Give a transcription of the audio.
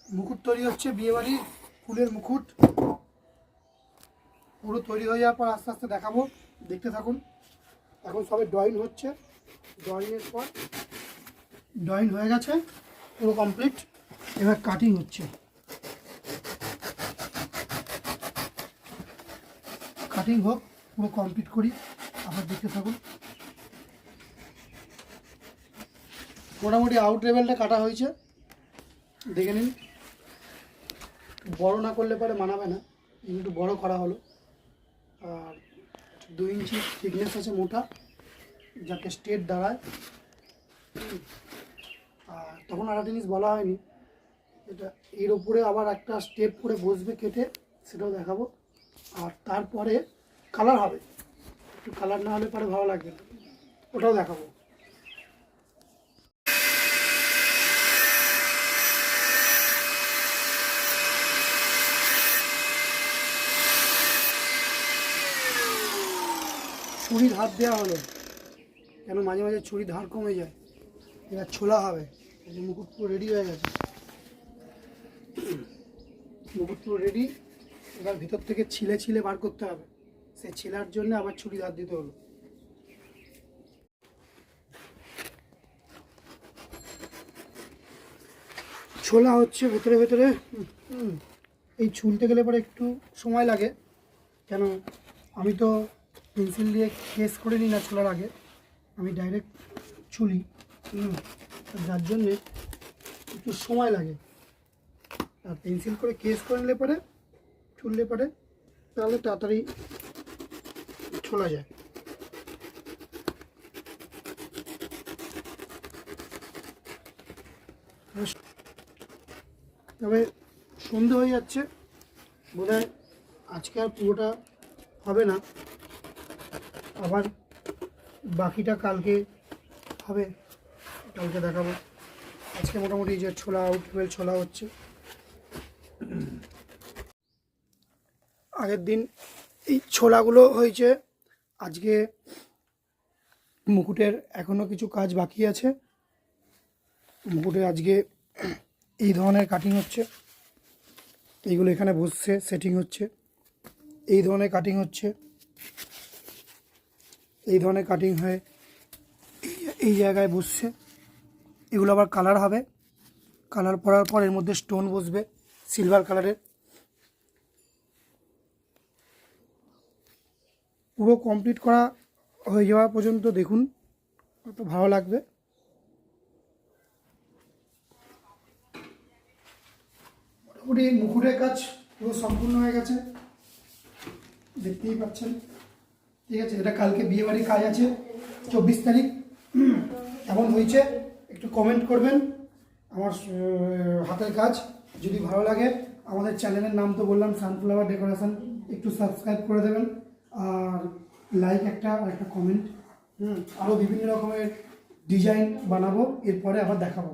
মুকুট তৈরি হচ্ছে, বিয়েবাড়ির ফুলের মুকুট পুরো তৈরি হয়ে যাওয়ার পর আস্তে আস্তে দেখাবো, দেখতে থাকুন। এখন সবে ড্রয়িং হচ্ছে, ড্রয়িংয়ের পর ড্রয়িং হয়ে গেছে পুরো কমপ্লিট, এবার কাটিং হচ্ছে। কাটিং হোক, পুরো কমপ্লিট করি, আবার দেখতে থাকুন। মোটামুটি আউট লেভেলটা কাটা হয়েছে, দেখে নিন। বড় না করলে পরে মানাবে না, একটু বড় করা হলো। আর 2 ইঞ্চি থিকনেস আছে মোটা, যাতে স্ট্রেট দাঁড়ায়। আর তখন আর একটা জিনিস বলা হয়নি, এটা এর উপরে আবার একটা স্টেপ করে বসবে কেটে, সেটাও দেখাবো। আর তারপরে কালার হবে, একটু কালার না হলে পরে ভালো লাগবে না, ওটাও দেখাবো। ছুরি ধার দেওয়া হলো, কেন মাঝে মাঝে ছুরি ধার কমে যায়। এবার ছোলা হবে, মুকুট পুরো রেডি হয়ে গেছে, মুকুট পুরো রেডি। এবার ভিতর থেকে ছিলে ছিলে বার করতে হবে, সেই ছিলার জন্য আবার ছুরি ধার দিতে হলো। ছোলা হচ্ছে ভেতরে ভেতরে। এই ছুলতে গেলে পরে একটু সময় লাগে, কেন আমি তো পেন্সিল দিয়ে কেস করে নিই না ছোলার আগে, আমি ডাইরেক্ট ছুলি, যার জন্যে একটু সময় লাগে। আর পেন্সিল করে কেস করে নিলে পরে, ছুললে পরে, তাহলে তাড়াতাড়ি ছোলা যায়। তবে সন্ধে হয়ে যাচ্ছে, বোধহয় আজকে আর পুরোটা হবে না, আবার বাকিটা কালকে হবে, কালকে দেখাবো। আজকে মোটামুটি যে ছোলা আউট লেভেল ছোলা হচ্ছে। আগের দিন এই ছোলাগুলো হয়েছে, আজকে মুকুটের এখনও কিছু কাজ বাকি আছে। মুকুটে আজকে এই ধরনের কাটিং হচ্ছে, এইগুলো এখানে বসছে, সেটিং হচ্ছে, এই ধরনের কাটিং হচ্ছে, এই ধরনের কাটিং হয়ে এই জায়গায় বসছে। এগুলো আবার কালার হবে, কালার পরার পর এর মধ্যে স্টোন বসবে সিলভার কালারের। পুরো কমপ্লিট করা হয়ে যাওয়া পর্যন্ত দেখুন, তো ভালো লাগবে। মোটামুটি মুকুটের কাজ পুরো সম্পূর্ণ হয়ে গেছে, দেখতেই পাচ্ছেন। ঠিক আছে, এটা কালকে বিয়েবাড়ির কাজ আছে, 24 তারিখ। কেমন হয়েছে একটু কমেন্ট করবেন। আমার হাতের কাজ যদি ভালো লাগে, আমাদের চ্যানেলের নাম তো বললাম সানফ্লাওয়ার ডেকোরেশন, একটু সাবস্ক্রাইব করে দেবেন। আর লাইক একটা আর একটা কমেন্ট। আরও বিভিন্ন রকমের ডিজাইন বানাবো, এরপরে আবার দেখাবো।